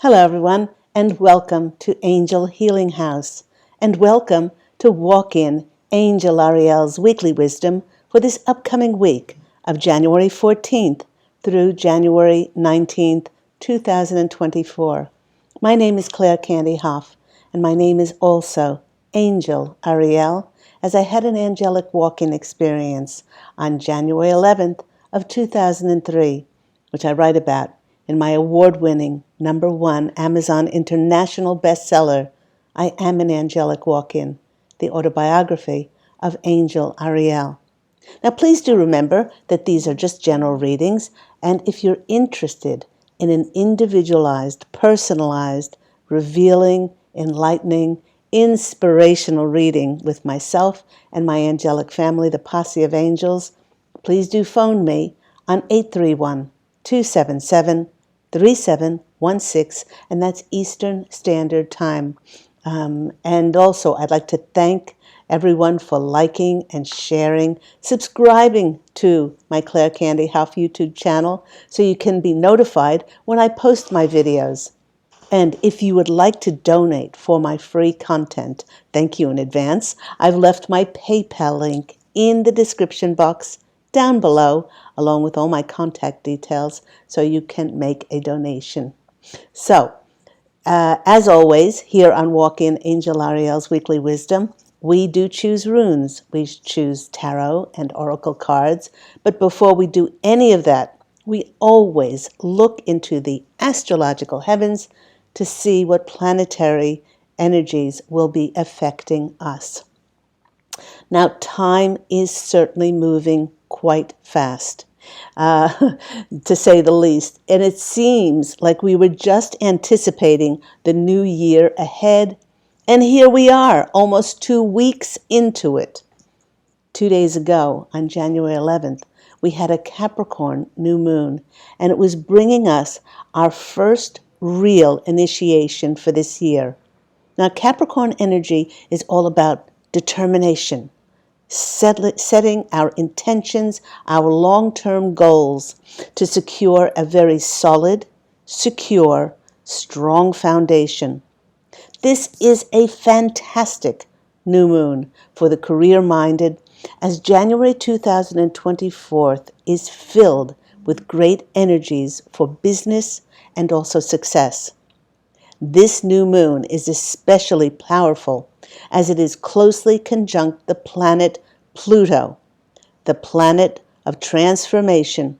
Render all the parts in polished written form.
Hello, everyone, and welcome to Angel Healing House, and welcome to Walk In Angel Ariel's Weekly Wisdom for this upcoming week of January 14th through January 19th, 2024. My name is Claire Candy Hoff, and my name is also Angel Ariel, as I had an angelic walk-in experience on January 11th of 2003, which I write about in my award-winning #1 Amazon International bestseller, I Am an Angelic Walk-In, the Autobiography of Angel Ariel. Now, please do remember that these are just general readings, and if you're interested in an individualized, personalized, revealing, enlightening, inspirational reading with myself and my angelic family, the Posse of Angels, please do phone me on 831-277-3716, and that's Eastern Standard Time. And also, I'd like to thank everyone for liking and sharing, subscribing to my Claire Candy Hoff YouTube channel so you can be notified when I post my videos. And if you would like to donate for my free content, thank you in advance. I've left my PayPal link in the description box down below, along with all my contact details, so you can make a donation. So, as always, here on Walk In Angel Ariel's Weekly Wisdom, we do choose runes. We choose tarot and oracle cards. But before we do any of that, we always look into the astrological heavens to see what planetary energies will be affecting us. Now, time is certainly moving quite fast, to say the least. And it seems like we were just anticipating the new year ahead. And here we are, almost 2 weeks into it. 2 days ago, on January 11th, we had a Capricorn new moon, and it was bringing us our first real initiation for this year. Now, Capricorn energy is all about determination, setting our intentions, our long-term goals to secure a very solid, secure, strong foundation. This is a fantastic new moon for the career-minded, as January 2024 is filled with great energies for business and also success. This new moon is especially powerful as it is closely conjunct the planet Pluto, the planet of transformation.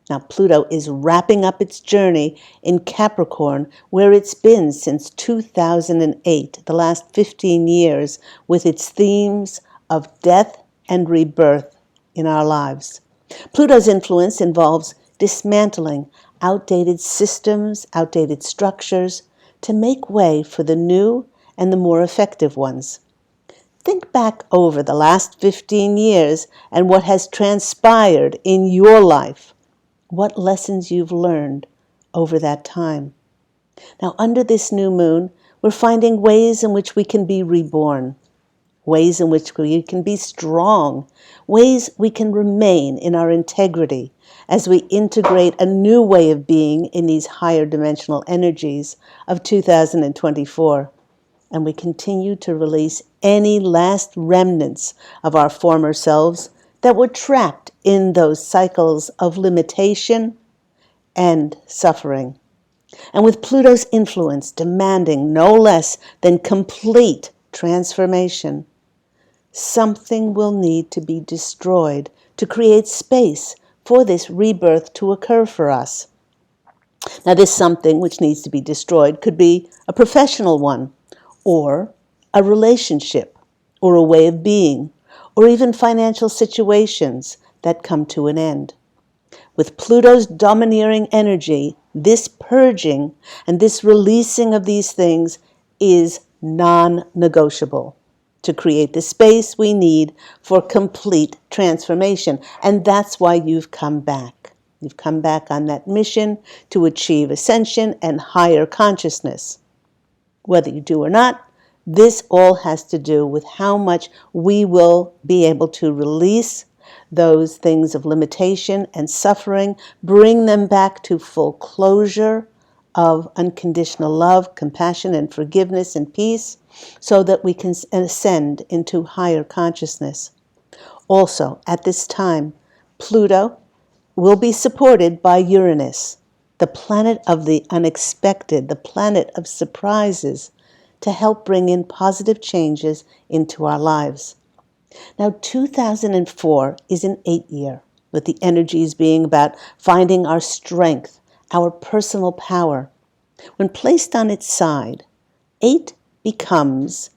Now, Pluto is wrapping up its journey in Capricorn, where it's been since 2008, the last 15 years, with its themes of death and rebirth in our lives. Pluto's influence involves dismantling outdated systems, outdated structures, to make way for the new and the more effective ones. Think back over the last 15 years and what has transpired in your life, what lessons you've learned over that time. Now, under this new moon, we're finding ways in which we can be reborn, ways in which we can be strong, ways we can remain in our integrity as we integrate a new way of being in these higher dimensional energies of 2024. And we continue to release any last remnants of our former selves that were trapped in those cycles of limitation and suffering. And with Pluto's influence demanding no less than complete transformation, something will need to be destroyed to create space for this rebirth to occur for us. Now, this something which needs to be destroyed could be a professional one, or a relationship, or a way of being, or even financial situations that come to an end. With Pluto's domineering energy, this purging and this releasing of these things is non-negotiable to create the space we need for complete transformation. And that's why you've come back. You've come back on that mission to achieve ascension and higher consciousness. Whether you do or not, this all has to do with how much we will be able to release those things of limitation and suffering, bring them back to full closure, of unconditional love, compassion, and forgiveness and peace so that we can ascend into higher consciousness. Also, at this time, Pluto will be supported by Uranus, the planet of the unexpected, the planet of surprises, to help bring in positive changes into our lives. Now, 2004 is an 8-year, with the energies being about finding our strength, our personal power. When placed on its side, 8 becomes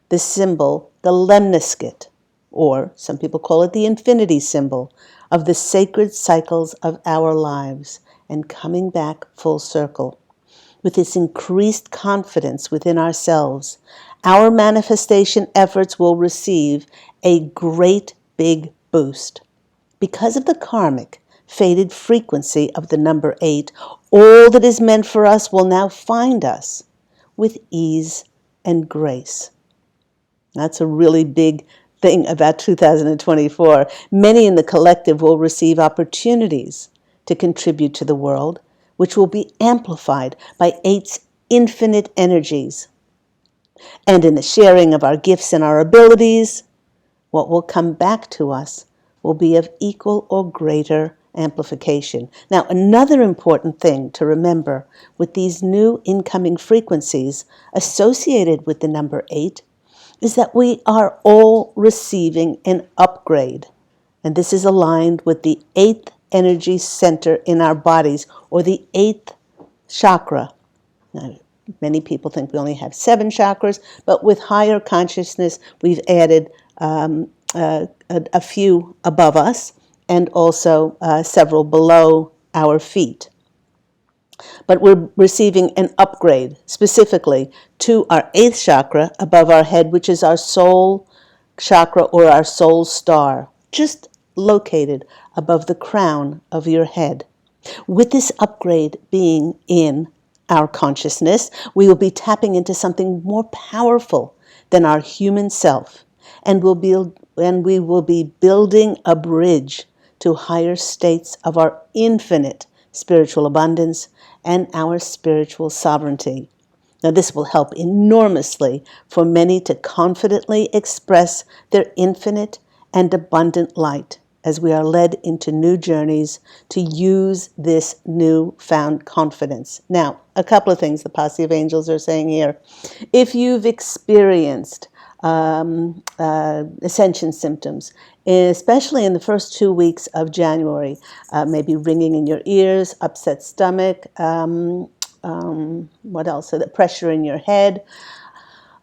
the symbol, the lemniscate, or some people call it the infinity symbol, of the sacred cycles of our lives and coming back full circle. With this increased confidence within ourselves, our manifestation efforts will receive a great big boost. Because of the karmic, fated frequency of the number 8, all that is meant for us will now find us with ease and grace. That's a really big thing about 2024. Many in the collective will receive opportunities to contribute to the world, which will be amplified by 8's infinite energies. And in the sharing of our gifts and our abilities, what will come back to us will be of equal or greater amplification. Now, another important thing to remember with these new incoming frequencies associated with the number 8 is that we are all receiving an upgrade. And this is aligned with the 8th energy center in our bodies, or the 8th chakra. Now, many people think we only have 7 chakras, but with higher consciousness, we've added a few above us and also several below our feet. But we're receiving an upgrade specifically to our 8th chakra above our head, which is our soul chakra or our soul star, just located above the crown of your head. With this upgrade being in our consciousness, we will be tapping into something more powerful than our human self, and we will be building a bridge to higher states of our infinite spiritual abundance and our spiritual sovereignty. Now, this will help enormously for many to confidently express their infinite and abundant light as we are led into new journeys to use this newfound confidence. Now, a couple of things the posse of angels are saying here. If you've experienced ascension symptoms, especially in the first 2 weeks of January, maybe ringing in your ears, upset stomach, what else? So the pressure in your head,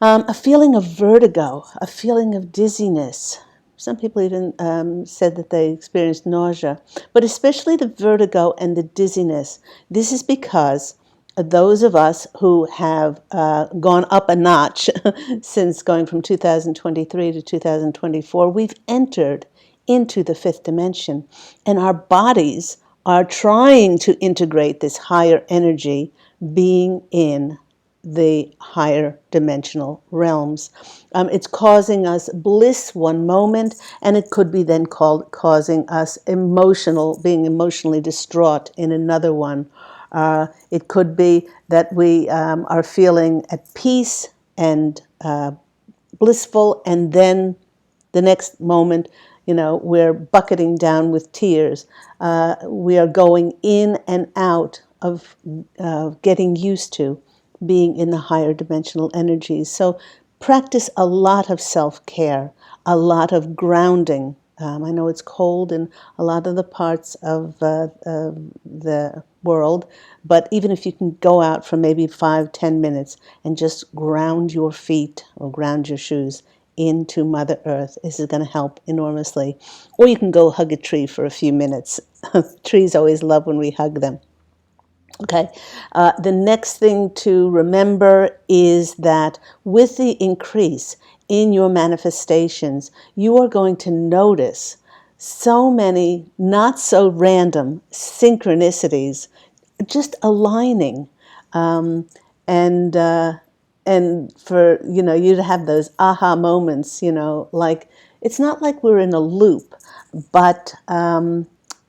a feeling of vertigo, a feeling of dizziness. Some people even said that they experienced nausea, but especially the vertigo and the dizziness. This is because those of us who have gone up a notch since going from 2023 to 2024, we've entered into the 5th dimension, and our bodies are trying to integrate this higher energy being in the higher dimensional realms. It's causing us bliss one moment, and it could be then causing us being emotionally distraught in another one. It could be that we are feeling at peace and blissful, and then the next moment, we're bucketing down with tears. We are going in and out of getting used to being in the higher dimensional energies. So practice a lot of self-care, a lot of grounding. I know it's cold in a lot of the parts of the world, but even if you can go out for maybe 5-10 minutes and just ground your feet or ground your shoes into Mother Earth, this is going to help enormously. Or you can go hug a tree for a few minutes. Trees always love when we hug them. Okay, the next thing to remember is that with the increase in your manifestations, you are going to notice so many not so random synchronicities just aligning, and for you to have those aha moments, like it's not like we're in a loop, but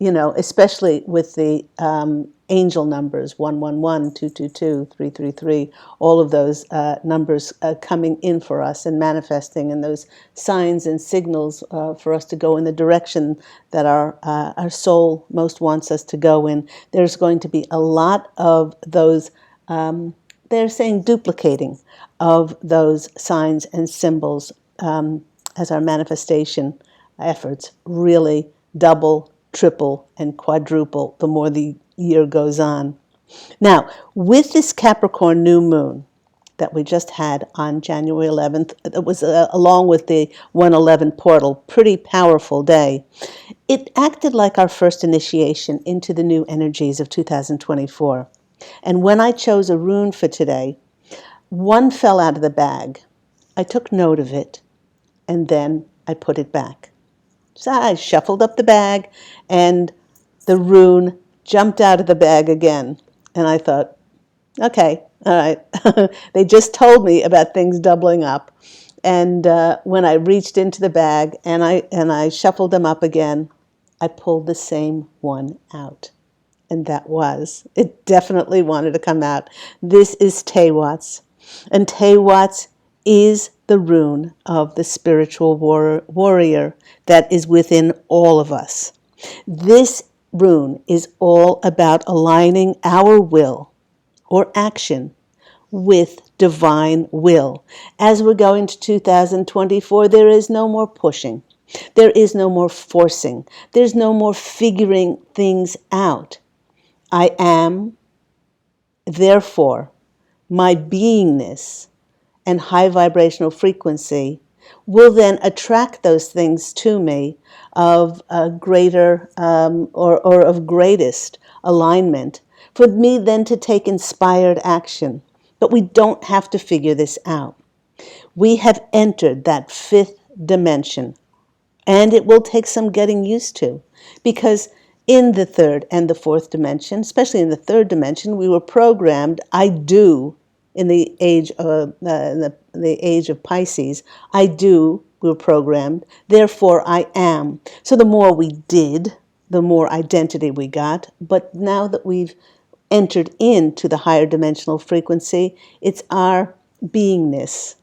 especially with the angel numbers, 111, 222, 333, all of those numbers coming in for us and manifesting, and those signs and signals for us to go in the direction that our soul most wants us to go in. There's going to be a lot of those, they're saying duplicating of those signs and symbols as our manifestation efforts really double, triple, and quadruple the more the year goes on. Now, with this Capricorn new moon that we just had on January 11th, it was along with the 111 portal, pretty powerful day. It acted like our first initiation into the new energies of 2024. And when I chose a rune for today, one fell out of the bag. I took note of it, and then I put it back. So I shuffled up the bag, and the rune jumped out of the bag again. And I thought, okay, all right. They just told me about things doubling up. And when I reached into the bag and I shuffled them up again, I pulled the same one out. And it definitely wanted to come out. This is Tewats. And Tewats is the rune of the spiritual warrior that is within all of us. This rune is all about aligning our will or action with divine will. As we're going to 2024, there is no more pushing. There is no more forcing. There's no more figuring things out. I am, therefore, my beingness and high vibrational frequency will then attract those things to me of a greater or of greatest alignment for me then to take inspired action. But we don't have to figure this out. We have entered that fifth dimension, and it will take some getting used to, because in the third and the fourth dimension, especially in the third dimension, we were programmed, I do, in the age of the age of Pisces, I do, we were programmed, therefore I am. So the more we did, the more identity we got. But now that we've entered into the higher dimensional frequency, it's our beingness.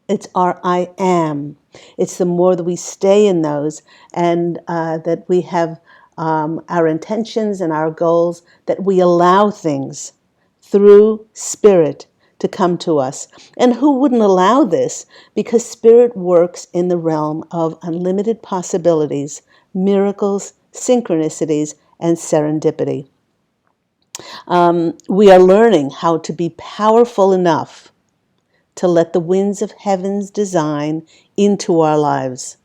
It's our I am. It's the more that we stay in those and that we have our intentions and our goals, that we allow things through spirit to come to us. And who wouldn't allow this? Because spirit works in the realm of unlimited possibilities, miracles, synchronicities, and serendipity. We are learning how to be powerful enough to let the winds of heaven's design into our lives.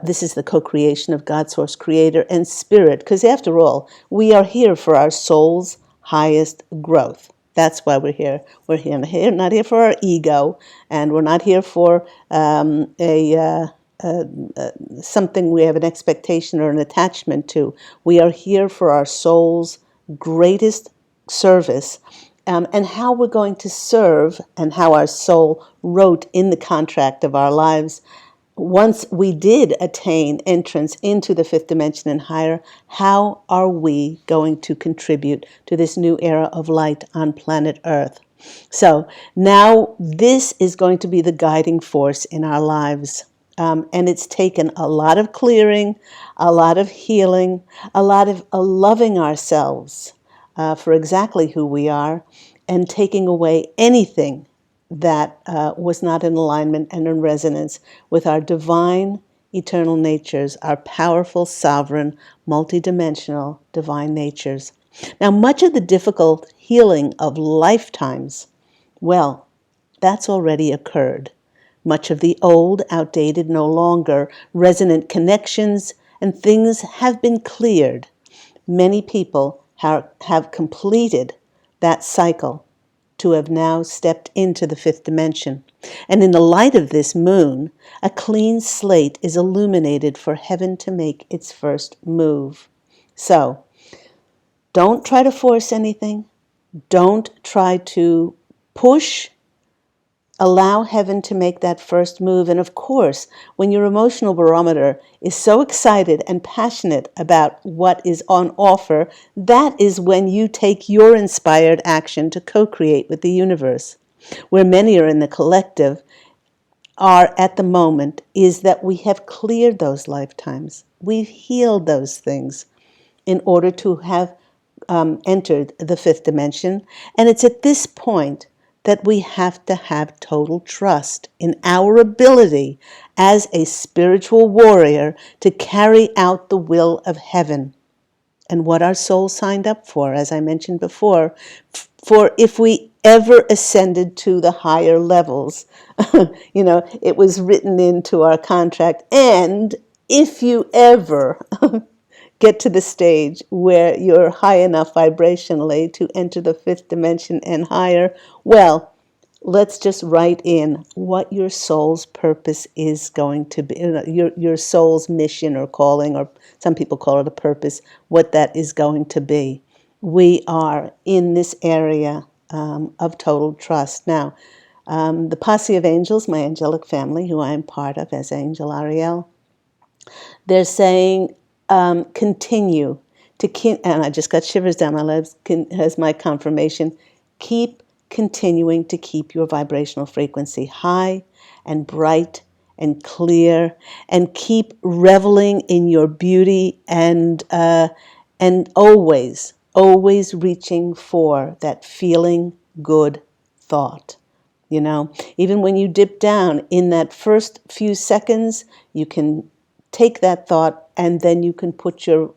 This is the co-creation of God, Source, Creator, and Spirit, because after all, we are here for our soul's highest growth. That's why we're here. We're here not here for our ego, and we're not here for something we have an expectation or an attachment to. We are here for our soul's greatest service, and how we're going to serve, and how our soul wrote in the contract of our lives. Once we did attain entrance into the fifth dimension and higher, how are we going to contribute to this new era of light on planet Earth? So now this is going to be the guiding force in our lives. And it's taken a lot of clearing, a lot of healing, a lot of loving ourselves for exactly who we are, and taking away anything that was not in alignment and in resonance with our divine eternal natures, our powerful, sovereign, multidimensional divine natures. Now, much of the difficult healing of lifetimes, well, that's already occurred. Much of the old, outdated, no longer resonant connections and things have been cleared. Many people have completed that cycle to have now stepped into the fifth dimension. And in the light of this moon, a clean slate is illuminated for heaven to make its first move. So, don't try to force anything. Don't try to push Allow heaven to make that first move. And of course, when your emotional barometer is so excited and passionate about what is on offer, that is when you take your inspired action to co-create with the universe. Where many are in the collective are at the moment is that we have cleared those lifetimes. We've healed those things in order to have entered the fifth dimension. And it's at this point that we have to have total trust in our ability as a spiritual warrior to carry out the will of heaven and what our soul signed up for, as I mentioned before. For if we ever ascended to the higher levels, it was written into our contract. And if you ever get to the stage where you're high enough vibrationally to enter the fifth dimension and higher, well, let's just write in what your soul's purpose is going to be, your soul's mission or calling, or some people call it a purpose, what that is going to be. We are in this area of total trust. Now, the posse of angels, my angelic family, who I am part of as Angel Ariel, they're saying continue to, and I just got shivers down my legs as my confirmation, keep continuing to keep your vibrational frequency high and bright and clear, and keep reveling in your beauty and always reaching for that feeling good thought. Even when you dip down in that first few seconds, you can take that thought and then you can put your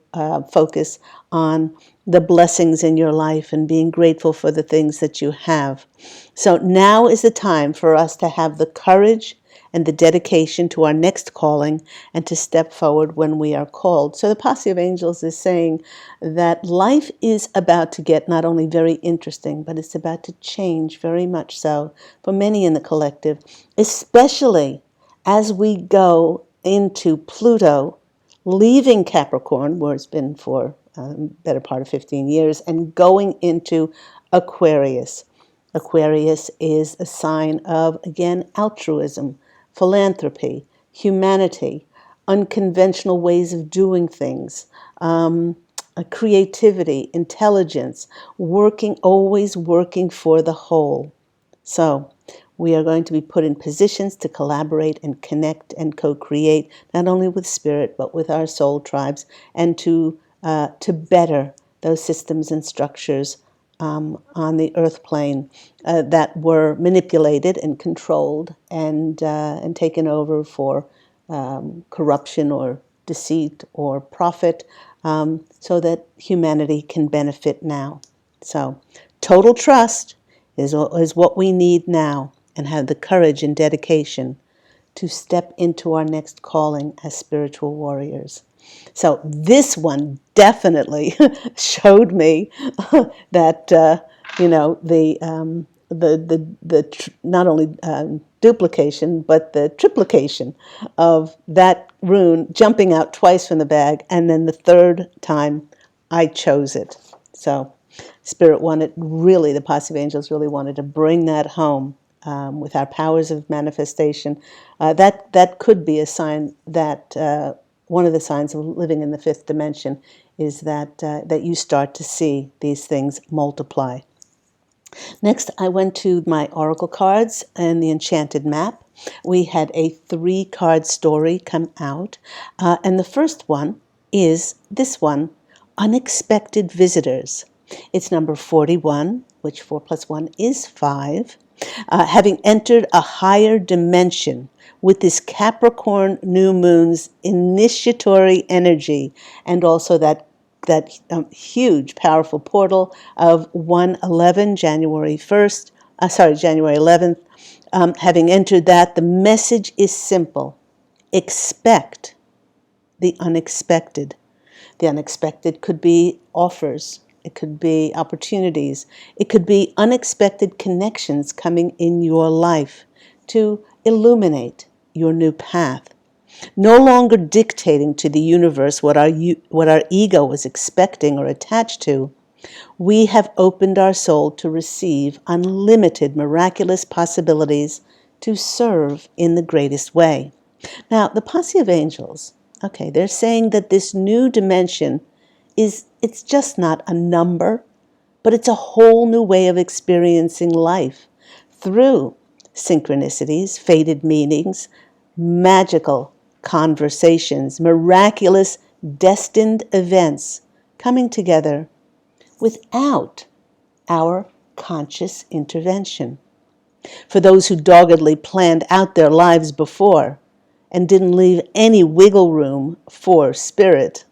focus on the blessings in your life and being grateful for the things that you have. So now is the time for us to have the courage and the dedication to our next calling and to step forward when we are called. So the posse of angels is saying that life is about to get not only very interesting, but it's about to change very much so for many in the collective, especially as we go into Pluto, leaving Capricorn, where it's been for better part of 15 years, and going into Aquarius. Aquarius is a sign of, again, altruism, philanthropy, humanity, unconventional ways of doing things, creativity, intelligence, always working for the whole. So we are going to be put in positions to collaborate and connect and co-create, not only with spirit, but with our soul tribes, and to better those systems and structures on the earth plane that were manipulated and controlled and taken over for corruption or deceit or profit, so that humanity can benefit now. So total trust is what we need now, and have the courage and dedication to step into our next calling as spiritual warriors. So this one definitely showed me that the not only duplication but the triplication of that rune jumping out twice from the bag, and then the third time I chose it. So Spirit wanted, really, the posse of angels really wanted to bring that home with our powers of manifestation. That could be a sign that one of the signs of living in the fifth dimension is that you start to see these things multiply. Next, I went to my oracle cards and the enchanted map. We had a 3-card story come out, and the first one is this one, Unexpected Visitors. It's number 41, which 4 plus 1 is 5. Having entered a higher dimension with this Capricorn new moon's initiatory energy, and also that huge, powerful portal of 111, January 11th. Having entered that, the message is simple. Expect the unexpected. The unexpected could be offers. It could be opportunities. It could be unexpected connections coming in your life to illuminate your new path. No longer dictating to the universe what our ego was expecting or attached to, We have opened our soul to receive unlimited miraculous possibilities to serve in the greatest way. Now, the posse of angels, okay, they're saying that this new dimension it's just not a number, but it's a whole new way of experiencing life through synchronicities, fated meanings, magical conversations, miraculous destined events coming together without our conscious intervention. For those who doggedly planned out their lives before and didn't leave any wiggle room for spirit,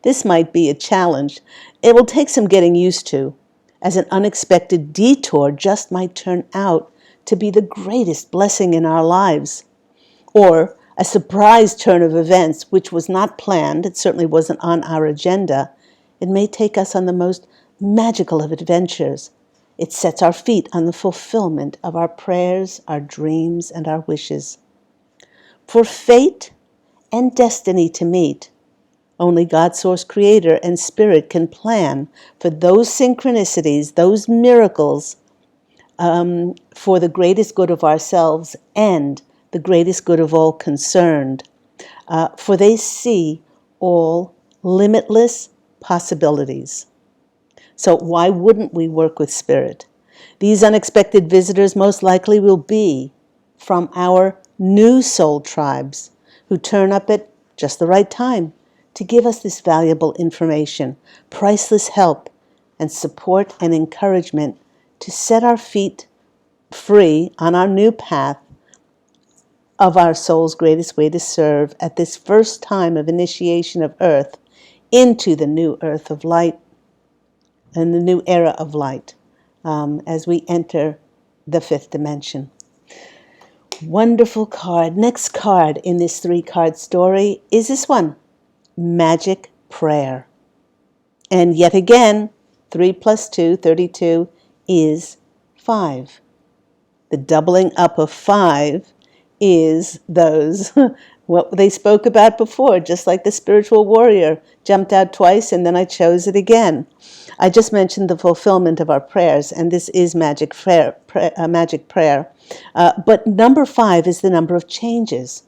this might be a challenge. It will take some getting used to, as an unexpected detour just might turn out to be the greatest blessing in our lives. Or a surprise turn of events which was not planned, it certainly wasn't on our agenda. It may take us on the most magical of adventures. It sets our feet on the fulfillment of our prayers, our dreams, and our wishes. For fate and destiny to meet, only God, Source, Creator, and Spirit can plan for those synchronicities, those miracles, for the greatest good of ourselves and the greatest good of all concerned. For they see all limitless possibilities. So why wouldn't we work with Spirit? These unexpected visitors most likely will be from our new soul tribes who turn up at just the right time to give us this valuable information, priceless help, and support and encouragement to set our feet free on our new path of our soul's greatest way to serve at this first time of initiation of earth into the new earth of light and the new era of light as we enter the fifth dimension. Wonderful card. Next card in this 3-card story is this one, Magic Prayer. And yet again, 3 plus 2, 32, is 5. The doubling up of 5 is those, what they spoke about before, just like the spiritual warrior jumped out twice and then I chose it again. I just mentioned the fulfillment of our prayers, and this is magic prayer. But number 5 is the number of changes.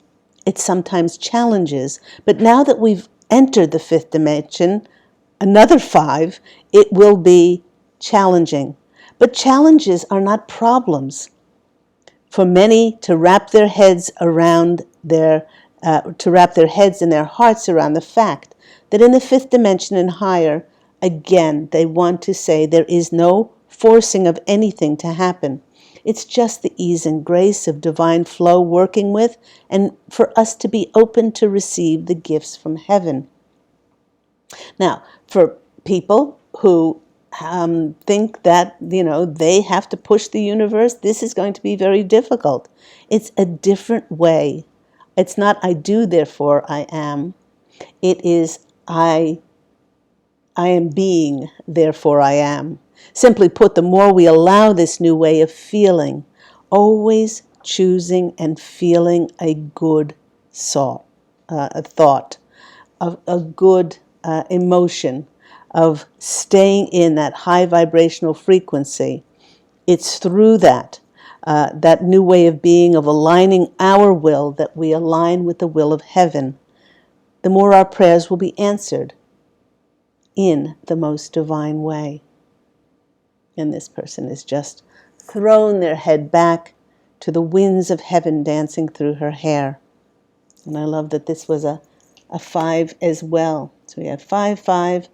It's sometimes challenges, but now that we've entered the fifth dimension, another 5, it will be challenging. But challenges are not problems. For many to wrap their heads and their hearts around the fact that in the fifth dimension and higher, again, they want to say there is no forcing of anything to happen. It's just the ease and grace of divine flow working with, and for us to be open to receive the gifts from heaven. Now, for people who think that, they have to push the universe, this is going to be very difficult. It's a different way. It's not I do, therefore I am. It is I am being, therefore I am. Simply put, the more we allow this new way of feeling, always choosing and feeling a good thought, a good emotion, of staying in that high vibrational frequency. It's through that new way of being, of aligning our will, that we align with the will of heaven. The more our prayers will be answered in the most divine way. And this person has just thrown their head back to the winds of heaven dancing through her hair. And I love that this was a 5 as well. So we have 5, 5.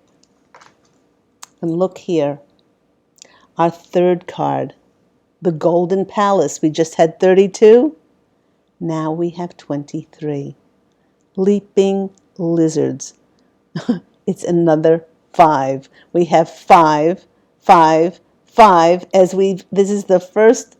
And look here, our 3rd card, the Golden Palace. We just had 32. Now we have 23. Leaping lizards. It's another 5. We have 5, 5, 5. This is the first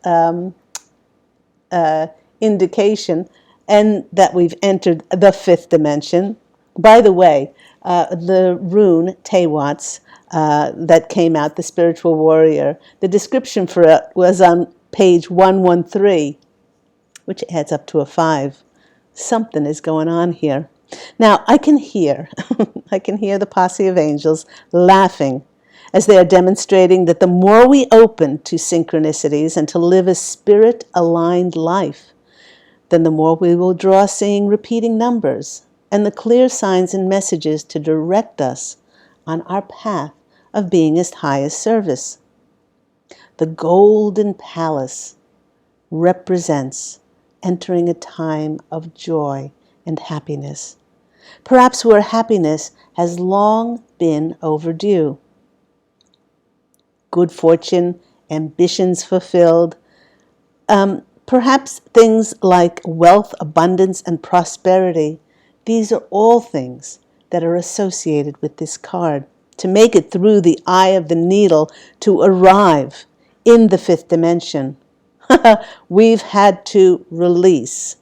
indication, and that we've entered the fifth dimension. By the way, the rune Tewats that came out, the spiritual warrior, the description for it was on page 113, which adds up to a 5. Something is going on here. Now, I can hear the posse of angels laughing as they are demonstrating that the more we open to synchronicities and to live a spirit-aligned life, then the more we will draw seeing repeating numbers and the clear signs and messages to direct us on our path of being His highest service. The Golden Palace represents entering a time of joy and happiness, perhaps where happiness has long been overdue. Good fortune, ambitions fulfilled, perhaps things like wealth, abundance, and prosperity. These are all things that are associated with this card. To make it through the eye of the needle to arrive in the fifth dimension, we've had to release,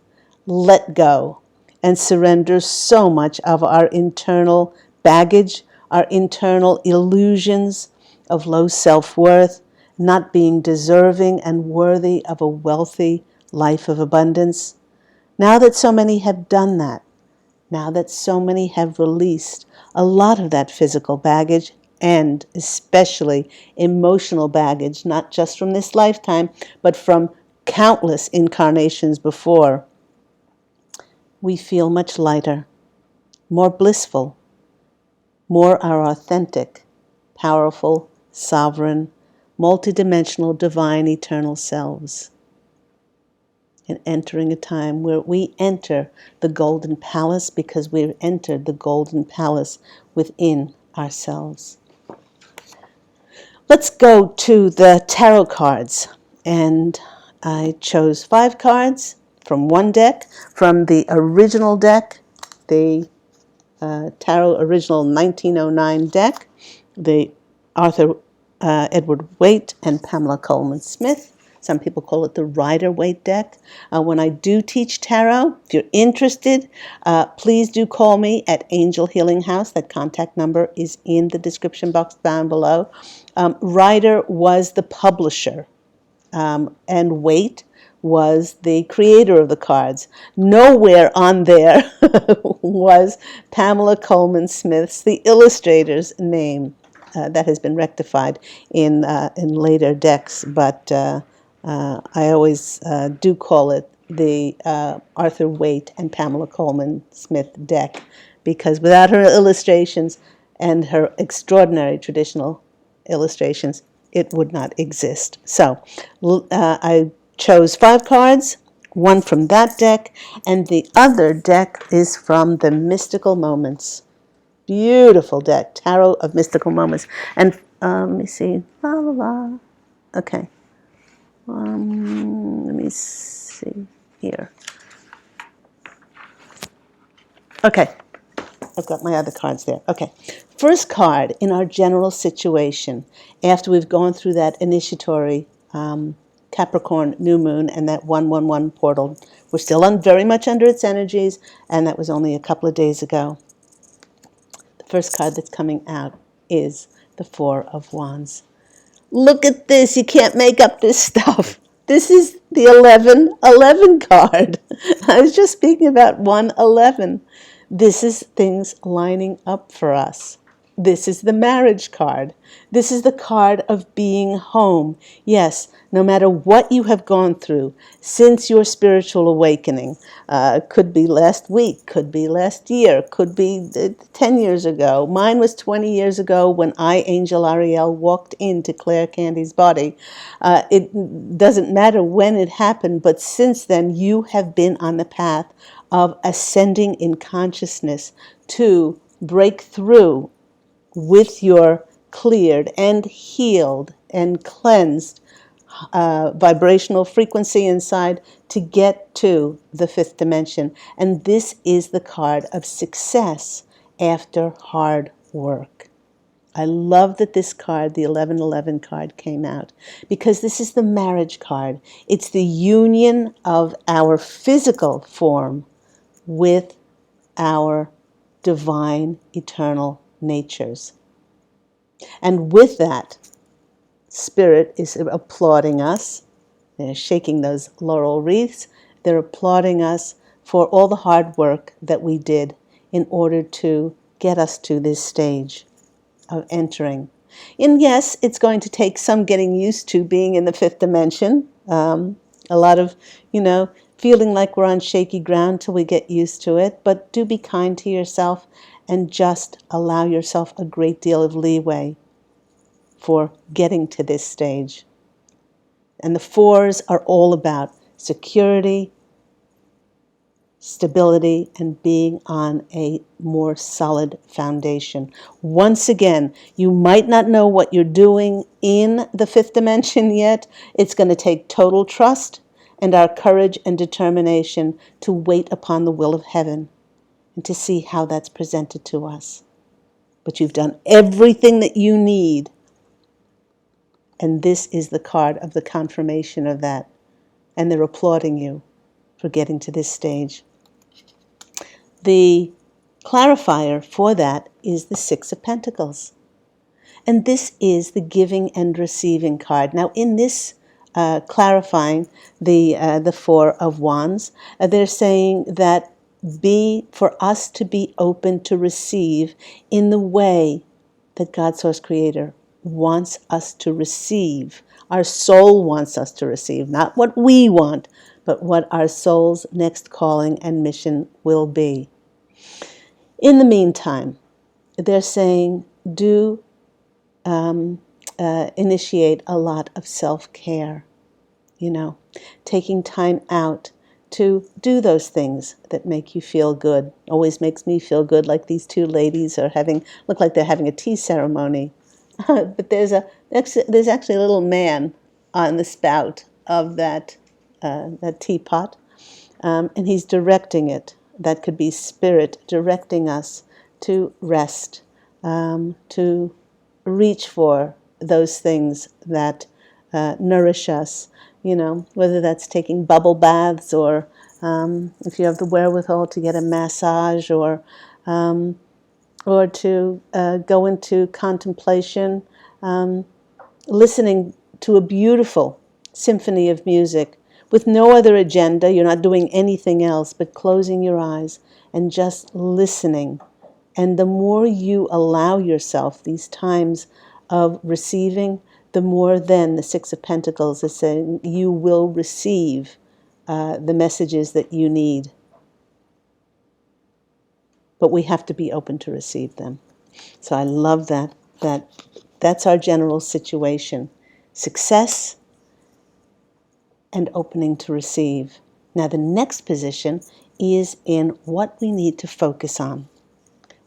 let go, and surrender so much of our internal baggage, our internal illusions of low self-worth, not being deserving and worthy of a wealthy life of abundance. Now that so many have done that, now that so many have released a lot of that physical baggage and especially emotional baggage, not just from this lifetime, but from countless incarnations before, we feel much lighter, more blissful, more our authentic, powerful, sovereign, multidimensional, divine, eternal selves. And entering a time where we enter the Golden Palace because we've entered the Golden Palace within ourselves. Let's go to the tarot cards. And I chose 5 cards from one deck, from the original deck, the Tarot Original 1909 deck, the Arthur Edward Waite and Pamela Coleman Smith. Some people call it the Rider-Waite deck. When I do teach tarot, if you're interested, please do call me at Angel Healing House. That contact number is in the description box down below. Rider was the publisher, and Waite was the creator of the cards. Nowhere on there was Pamela Coleman Smith's, the illustrator's name. That has been rectified in later decks, but I always do call it the Arthur Waite and Pamela Coleman Smith deck, because without her illustrations and her extraordinary traditional illustrations, it would not exist. So I chose 5 cards, one from that deck, and the other deck is from the Mystical Moments. Beautiful deck, Tarot of Mystical Moments. And let me see, la la la. Okay. Let me see here. Okay, I've got my other cards there. Okay, first card in our general situation, after we've gone through that initiatory Capricorn new moon and that 111 portal. We're still very much under its energies, and that was only a couple of days ago. The first card that's coming out is the Four of Wands. Look at this. You can't make up this stuff. This is the 1111 card. I was just speaking about 111. This is things lining up for us. This is the marriage card. This is the card of being home. Yes, no matter what you have gone through since your spiritual awakening, could be last week, could be last year, could be 10 years ago. Mine was 20 years ago when I, Angel Ariel, walked into Claire Candy's body. It doesn't matter when it happened, but since then you have been on the path of ascending in consciousness to break through with your cleared and healed and cleansed vibrational frequency inside to get to the 5th dimension. And this is the card of success after hard work. I love that this card, the 1111 card, came out, because this is the marriage card. It's the union of our physical form with our divine eternal natures. And with that, Spirit is applauding us. They're shaking those laurel wreaths. They're applauding us for all the hard work that we did in order to get us to this stage of entering. And yes, it's going to take some getting used to being in the fifth dimension. A lot of, feeling like we're on shaky ground till we get used to it. But do be kind to yourself and just allow yourself a great deal of leeway for getting to this stage. And the fours are all about security, stability, and being on a more solid foundation. Once again, you might not know what you're doing in the fifth dimension yet. It's going to take total trust and our courage and determination to wait upon the will of heaven and to see how that's presented to us. But you've done everything that you need, and this is the card of the confirmation of that. And they're applauding you for getting to this stage. The clarifier for that is the Six of Pentacles. And this is the giving and receiving card. Now, in this clarifying the Four of Wands, they're saying that for us to be open to receive in the way that God Source Creator wants us to receive. Our soul wants us to receive, not what we want, but what our soul's next calling and mission will be. In the meantime, they're saying do initiate a lot of self-care, taking time out to do those things that make you feel good. Always makes me feel good, like these two ladies look like they're having a tea ceremony. But there's actually a little man on the spout of that teapot, and he's directing it. That could be spirit directing us to rest, to reach for those things that nourish us, whether that's taking bubble baths or if you have the wherewithal to get a massage or to go into contemplation, listening to a beautiful symphony of music with no other agenda. You're not doing anything else but closing your eyes and just listening. And the more you allow yourself these times of receiving, the more then the Six of Pentacles is saying you will receive the messages that you need. But we have to be open to receive them. So I love that's our general situation. Success and opening to receive. Now the next position is in what we need to focus on.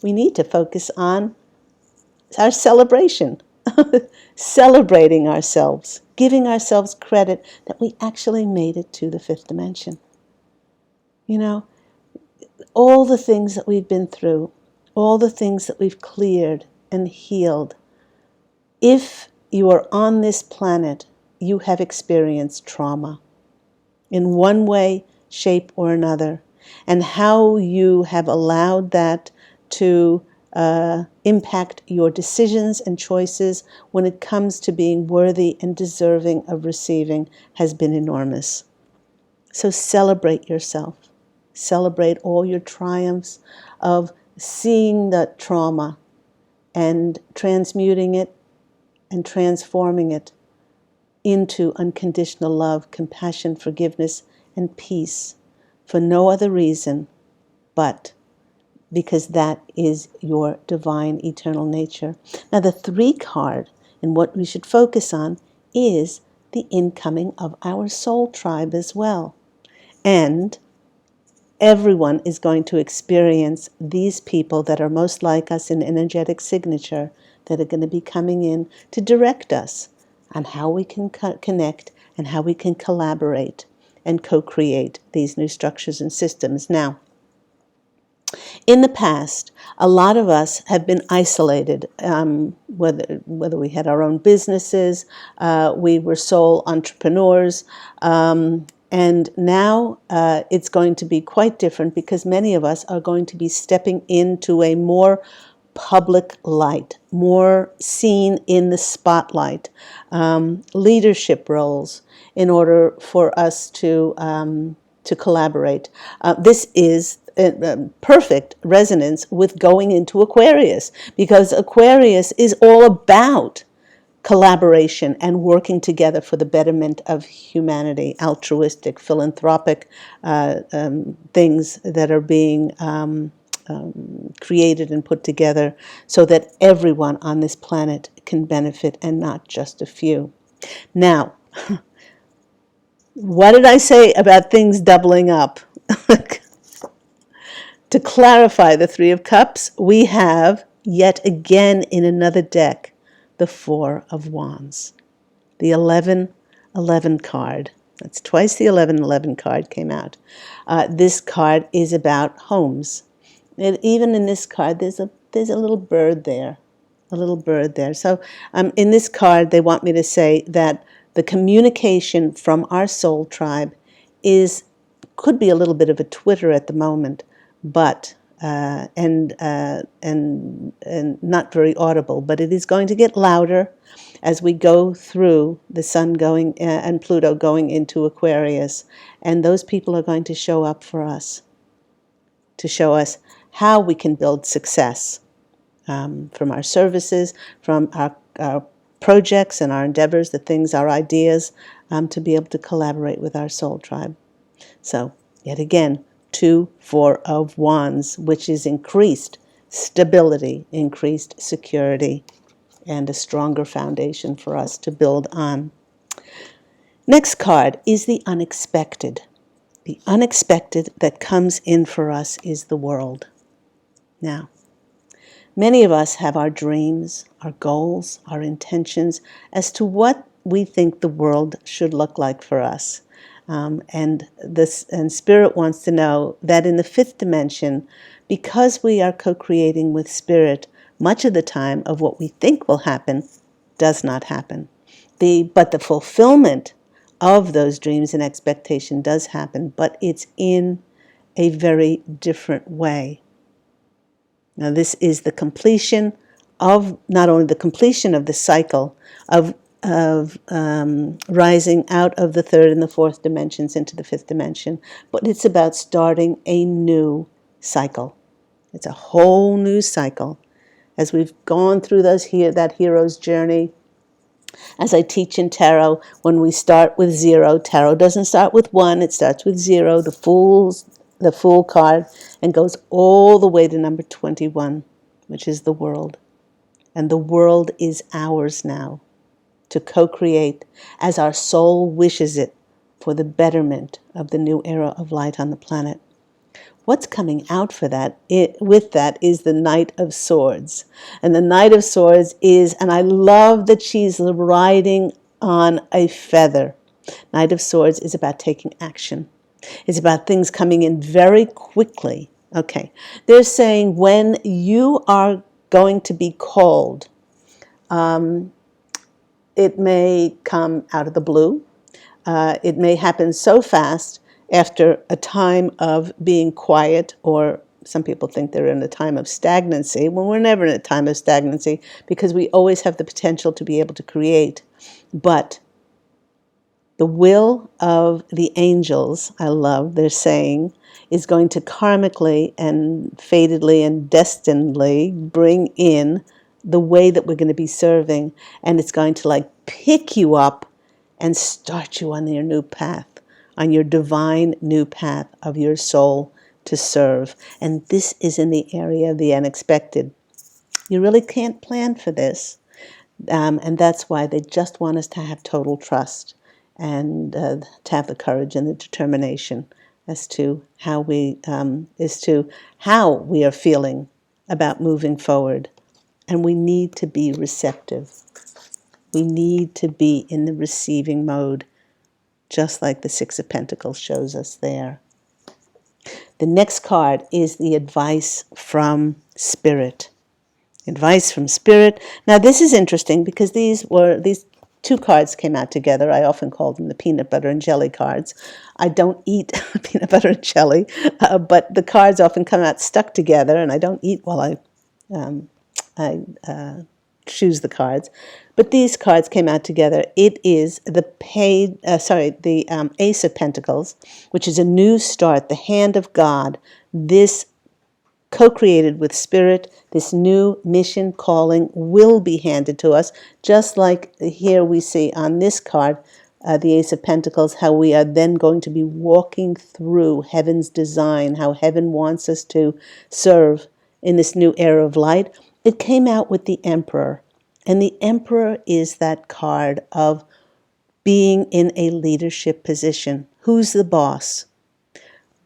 We need to focus on our celebration, celebrating ourselves, giving ourselves credit that we actually made it to the fifth dimension. All the things that we've been through, all the things that we've cleared and healed. If you are on this planet, you have experienced trauma in one way, shape, or another, and how you have allowed that to impact your decisions and choices when it comes to being worthy and deserving of receiving has been enormous. So celebrate yourself. Celebrate all your triumphs of seeing that trauma and transmuting it and transforming it into unconditional love, compassion, forgiveness, and peace for no other reason but because that is your divine eternal nature. Now the 3 card and what we should focus on is the incoming of our soul tribe as well. And everyone is going to experience these people that are most like us in energetic signature that are going to be coming in to direct us on how we can connect and how we can collaborate and co-create these new structures and systems. Now, in the past, a lot of us have been isolated, whether we had our own businesses, we were sole entrepreneurs, and now it's going to be quite different because many of us are going to be stepping into a more public light, more seen in the spotlight, leadership roles in order for us to collaborate. This is perfect resonance with going into Aquarius, because Aquarius is all about collaboration and working together for the betterment of humanity, altruistic, philanthropic things that are being created and put together so that everyone on this planet can benefit and not just a few. Now, what did I say about things doubling up? To clarify the Three of Cups, we have yet again in another deck the Four of Wands, the 1111 card. That's twice the 1111 card came out. This card is about homes. And even in this card, there's a little bird there, a little bird there. So in this card, they want me to say that the communication from our soul tribe could be a little bit of a twitter at the moment, but and not very audible. But it is going to get louder as we go through the Sun going and Pluto going into Aquarius, and those people are going to show up for us, to show us how we can build success from our services, from our projects and our endeavors, the things, our ideas, to be able to collaborate with our soul tribe. So, yet again, 2, 4 of Wands, which is increased stability, increased security, and a stronger foundation for us to build on. Next card is the unexpected. The unexpected that comes in for us is the world. Now, many of us have our dreams, our goals, our intentions as to what we think the world should look like for us. And Spirit wants to know that in the fifth dimension, because we are co-creating with Spirit, much of the time of what we think will happen does not happen. But the fulfillment of those dreams and expectation does happen, but it's in a very different way. Now, this is the completion of, not only the completion of the cycle of rising out of the third and the fourth dimensions into the fifth dimension, but it's about starting a new cycle. It's a whole new cycle. As we've gone through that hero's journey, as I teach in tarot, when we start with 0, tarot doesn't start with 1, it starts with 0, the Fool card, and goes all the way to number 21, which is the world. And the world is ours now to co-create as our soul wishes it for the betterment of the new era of light on the planet. What's coming out for that? With that is the Knight of Swords. And the Knight of Swords is, and I love that she's riding on a feather. Knight of Swords is about taking action. It's about things coming in very quickly. Okay, they're saying when you are going to be called, it may come out of the blue. It may happen so fast after a time of being quiet, or some people think they're in a time of stagnancy. Well, we're never in a time of stagnancy because we always have the potential to be able to create. But the will of the angels, I love, they're saying, is going to karmically and fatedly and destinedly bring in the way that we're going to be serving. And it's going to pick you up and start you on your new path, on your divine new path of your soul to serve. And this is in the area of the unexpected. You really can't plan for this. And that's why they just want us to have total trust and to have the courage and the determination as to how we are feeling about moving forward. And we need to be receptive. We need to be in the receiving mode, just like the Six of Pentacles shows us there. The next card is the advice from Spirit. Advice from Spirit. Now this is interesting because these two cards came out together. I often call them the peanut butter and jelly cards. I don't eat peanut butter and jelly, but the cards often come out stuck together, and I don't eat while I choose the cards. But these cards came out together. It is the Ace of Pentacles, which is a new start, the hand of God. This co-created with Spirit, this new mission calling will be handed to us, just like here we see on this card, the Ace of Pentacles, how we are then going to be walking through heaven's design, how heaven wants us to serve in this new era of light. It came out with the Emperor, and the Emperor is that card of being in a leadership position. Who's the boss?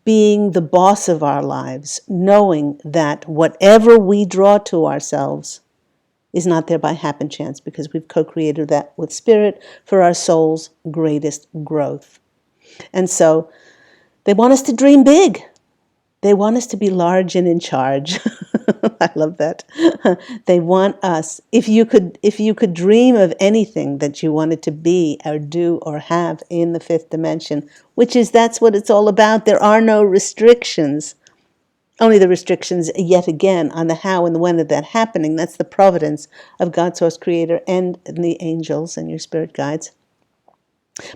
Being the boss of our lives, knowing that whatever we draw to ourselves is not there by happen chance, because we've co-created that with Spirit for our soul's greatest growth. And so they want us to dream big. They want us to be large and in charge. I love that. They want us, if you could dream of anything that you wanted to be or do or have in the fifth dimension, that's what it's all about. There are no restrictions. Only the restrictions, yet again, on the how and the when of that happening. That's the providence of God, Source, Creator, and the angels and your spirit guides.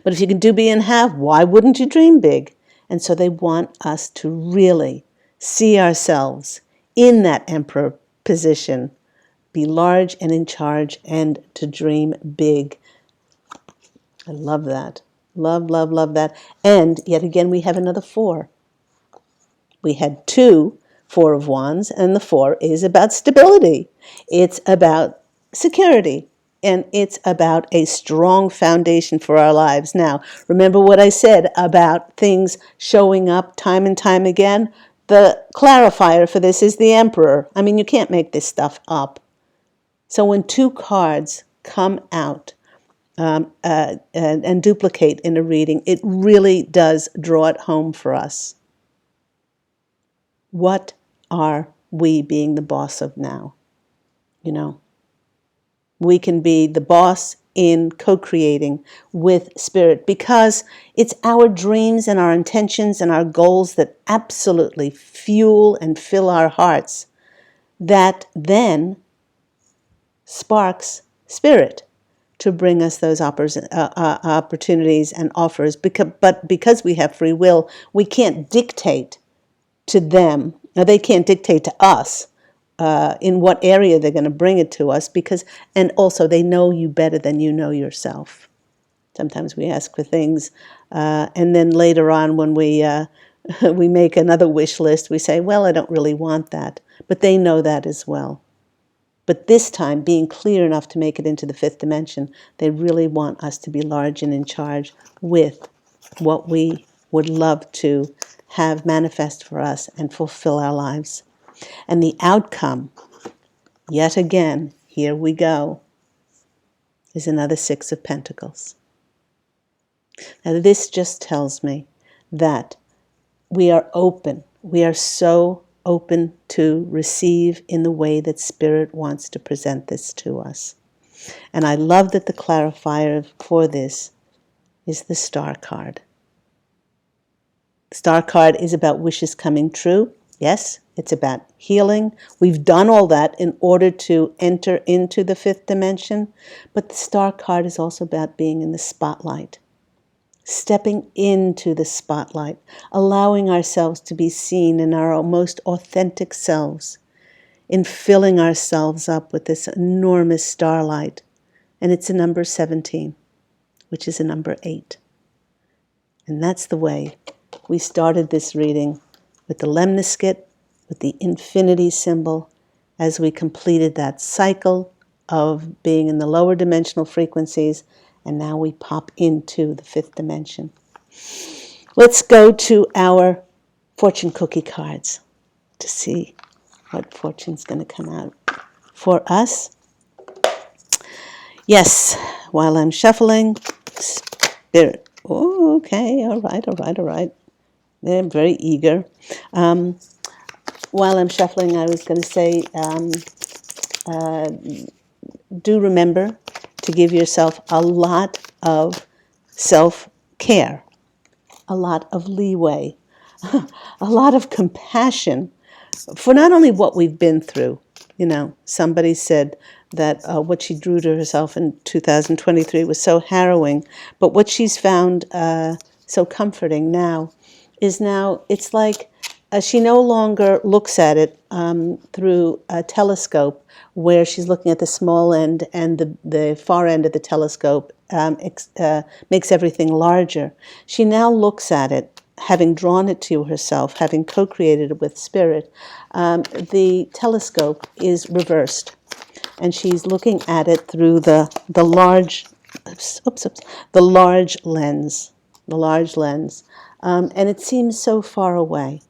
But if you can do, be, and have, why wouldn't you dream big? And so they want us to really see ourselves in that Emperor position, be large and in charge, and to dream big. I love that. Love, love, love that. And yet again, we have another 4. We had 2 Four of Wands, and the 4 is about stability. It's about security. And it's about a strong foundation for our lives. Now, remember what I said about things showing up time and time again? The clarifier for this is the Emperor. I mean, you can't make this stuff up. So when 2 cards come out and duplicate in a reading, it really does draw it home for us. What are we being the boss of now? You know? We can be the boss in co-creating with Spirit, because it's our dreams and our intentions and our goals that absolutely fuel and fill our hearts, that then sparks Spirit to bring us those opportunities and offers. But because we have free will, we can't dictate to them. Now, they can't dictate to us in what area they're going to bring it to us, and also they know you better than you know yourself. Sometimes we ask for things, and then later on when we make another wish list, we say, well, I don't really want that. But they know that as well. But this time, being clear enough to make it into the fifth dimension, they really want us to be large and in charge with what we would love to have manifest for us and fulfill our lives. And the outcome, yet again, here we go, is another 6 of Pentacles. Now this just tells me that we are open. We are so open to receive in the way that Spirit wants to present this to us. And I love that the clarifier for this is the Star card. The Star card is about wishes coming true. Yes, it's about healing. We've done all that in order to enter into the fifth dimension. But the Star card is also about being in the spotlight. Stepping into the spotlight, allowing ourselves to be seen in our most authentic selves, in filling ourselves up with this enormous starlight. And it's a number 17, which is a number 8. And that's the way we started this reading, with the lemniscate, with the infinity symbol, as we completed that cycle of being in the lower dimensional frequencies, and now we pop into the fifth dimension. Let's go to our fortune cookie cards to see what fortune's going to come out for us. Yes, while I'm shuffling, Spirit. Oh, okay, all right. They're very eager. While I'm shuffling, I was going to say, do remember to give yourself a lot of self-care, a lot of leeway, a lot of compassion for not only what we've been through, Somebody said that what she drew to herself in 2023 was so harrowing, but what she's found so comforting now is it's like she no longer looks at it through a telescope where she's looking at the small end and the far end of the telescope makes everything larger. She now looks at it, having drawn it to herself, having co-created it with spirit. The telescope is reversed, and she's looking at it through the large, the large lens, and it seems so far away.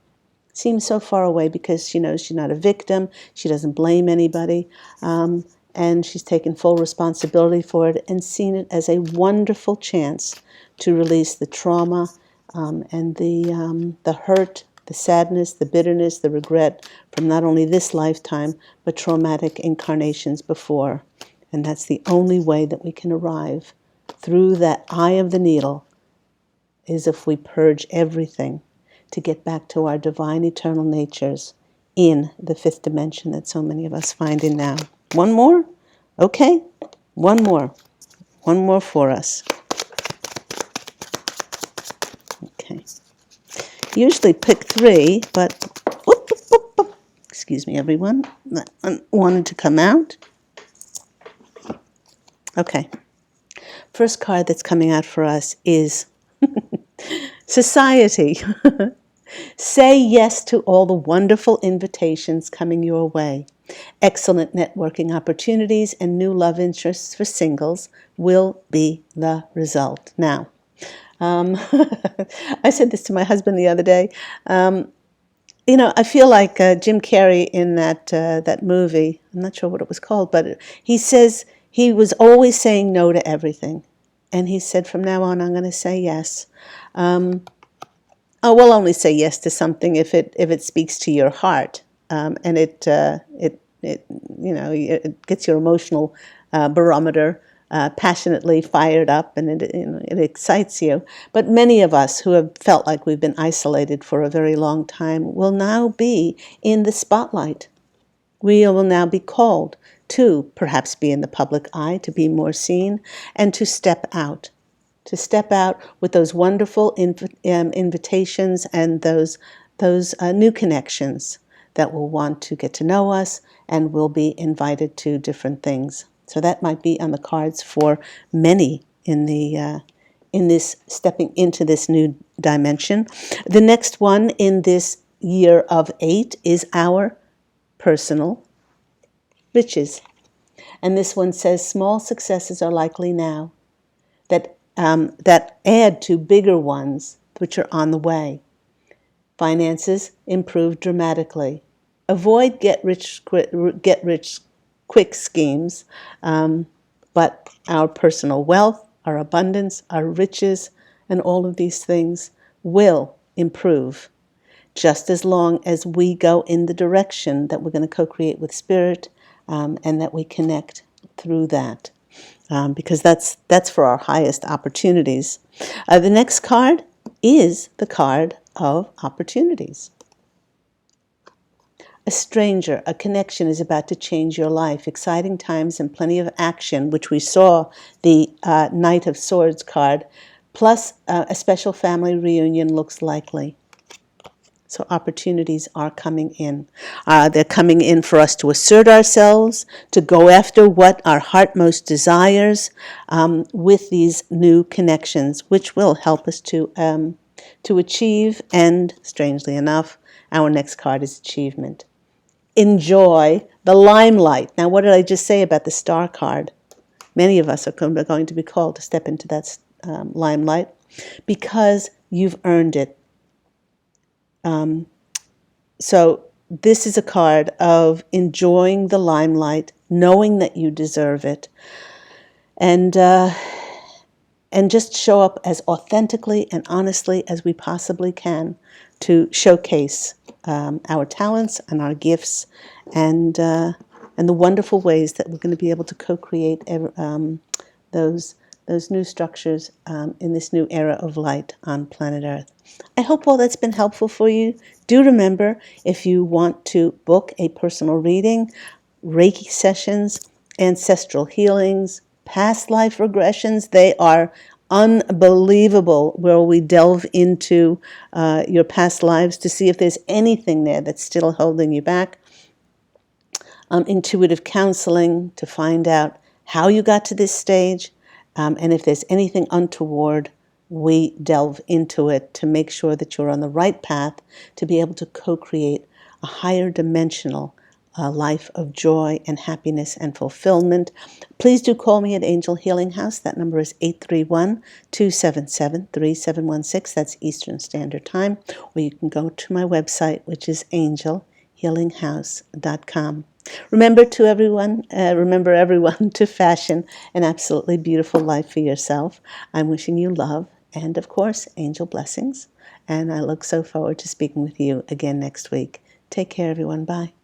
Seems so far away because she knows she's not a victim. She doesn't blame anybody, and she's taken full responsibility for it and seen it as a wonderful chance to release the trauma and the hurt, the sadness, the bitterness, the regret from not only this lifetime, but traumatic incarnations before. And that's the only way that we can arrive through that eye of the needle, is if we purge everything to get back to our divine eternal natures in the fifth dimension that so many of us find in now. One more? Okay, one more. One more for us. Okay. Usually pick three, but excuse me, everyone. That one wanted to come out. Okay. First card that's coming out for us is Society. Say yes to all the wonderful invitations coming your way. Excellent networking opportunities and new love interests for singles will be the result. Now, I said this to my husband the other day. I feel like Jim Carrey in that movie. I'm not sure what it was called, but he says he was always saying no to everything. And he said, from now on, I'm going to say yes. I will only say yes to something if it speaks to your heart, and it gets your emotional barometer passionately fired up, and it excites you. But many of us who have felt like we've been isolated for a very long time will now be in the spotlight. We will now be called to perhaps be in the public eye, to be more seen, and to step out. To step out with those wonderful invitations and those new connections that will want to get to know us and will be invited to different things. So that might be on the cards for many in this stepping into this new dimension. The next one in this year of 8 is our personal riches. And this one says, small successes are likely now that add to bigger ones which are on the way. Finances improve dramatically. Avoid get rich quick schemes, but our personal wealth, our abundance, our riches, and all of these things will improve, just as long as we go in the direction that we're going to co-create with Spirit, and that we connect through that. Because that's for our highest opportunities. The next card is the card of opportunities. A stranger, a connection is about to change your life. Exciting times and plenty of action, which we saw the Knight of Swords card, plus a special family reunion looks likely. So opportunities are coming in. They're coming in for us to assert ourselves, to go after what our heart most desires, with these new connections, which will help us to achieve. And strangely enough, our next card is achievement. Enjoy the limelight. Now, what did I just say about the star card? Many of us are going to be called to step into that limelight because you've earned it. So this is a card of enjoying the limelight, knowing that you deserve it, and just show up as authentically and honestly as we possibly can to showcase our talents and our gifts, and the wonderful ways that we're going to be able to co-create those new structures in this new era of light on planet Earth. I hope all that's been helpful for you. Do remember, if you want to book a personal reading, Reiki sessions, ancestral healings, past life regressions. They are unbelievable, where we delve into your past lives to see if there's anything there that's still holding you back. Intuitive counseling to find out how you got to this stage, and if there's anything untoward, we delve into it to make sure that you're on the right path to be able to co-create a higher dimensional life of joy and happiness and fulfillment. Please do call me at Angel Healing House. That number is 831-277-3716. That's Eastern Standard Time. Or you can go to my website, which is angelhealinghouse.com. Remember everyone to fashion an absolutely beautiful life for yourself. I'm wishing you love and, of course, angel blessings. And I look so forward to speaking with you again next week. Take care, everyone. Bye.